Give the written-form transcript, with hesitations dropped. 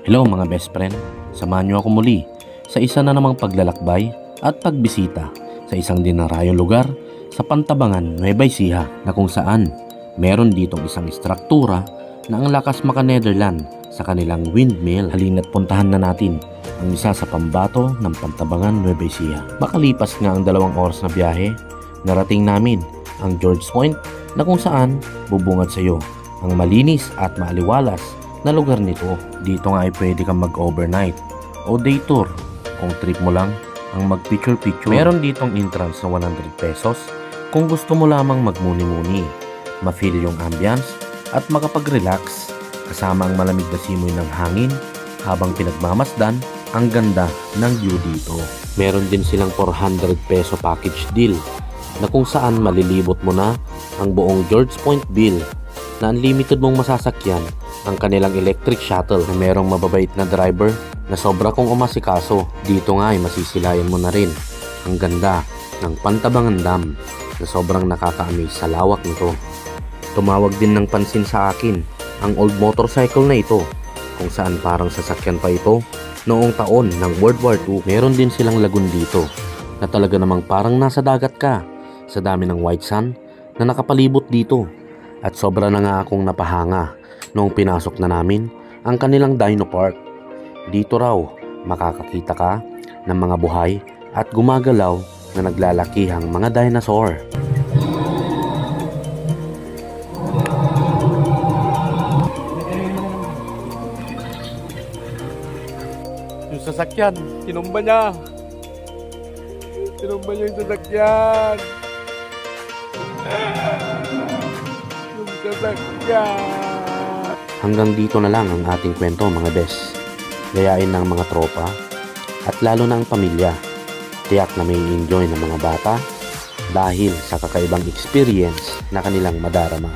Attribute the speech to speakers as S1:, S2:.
S1: Hello mga best friend, samahan niyo ako muli sa isa na namang paglalakbay at pagbisita sa isang dinarayong lugar sa Pantabangan, Nueva Ecija na kung saan meron ditong isang struktura na ang lakas maka-Netherland sa kanilang windmill. Halina't puntahan na natin ang isa sa pambato ng Pantabangan, Nueva Ecija. Makalipas nga ang 2 oras na biyahe, narating namin ang George Point na kung saan bubungad sa iyo ang malinis at maaliwalas na lugar nito. Dito nga ay pwede kang mag-overnight o day tour kung trip mo lang ang mag-picture-picture. Meron ditong entrance na 100 pesos kung gusto mo lamang magmuni-muni, ma-feel yung ambience at makapag-relax kasama ang malamig na simoy ng hangin habang pinagmamasdan ang ganda ng view dito. Meron din silang 400 peso package deal na kung saan malilibot mo na ang buong George Point Bill na unlimited mong masasakyan ang kanilang electric shuttle na merong mababait na driver na sobra kong umasikaso. Dito nga ay masisilayan mo na rin ang ganda ng Pantabangan Dam na sobrang nakaka-amaze sa lawak nito. Tumawag din ng pansin sa akin ang old motorcycle na ito kung saan parang sasakyan pa ito noong taon ng World War II. Meron din silang lagoon dito na talaga namang parang nasa dagat ka sa dami ng white sand na nakapalibot dito. At sobra na nga akong napahanga noong pinasok na namin ang kanilang Dino Park. Dito raw makakakita ka ng mga buhay at gumagalaw na naglalakihang mga dinosaur.
S2: Yung sasakyan, tinumba niya. Tinumba niya yung sasakyan. Yung sasakyan.
S1: Hanggang dito na lang ang ating kwento mga bes. Gayain ng mga tropa at lalo na ang pamilya. Tiyak na may enjoy ng mga bata dahil sa kakaibang experience na kanilang madarama.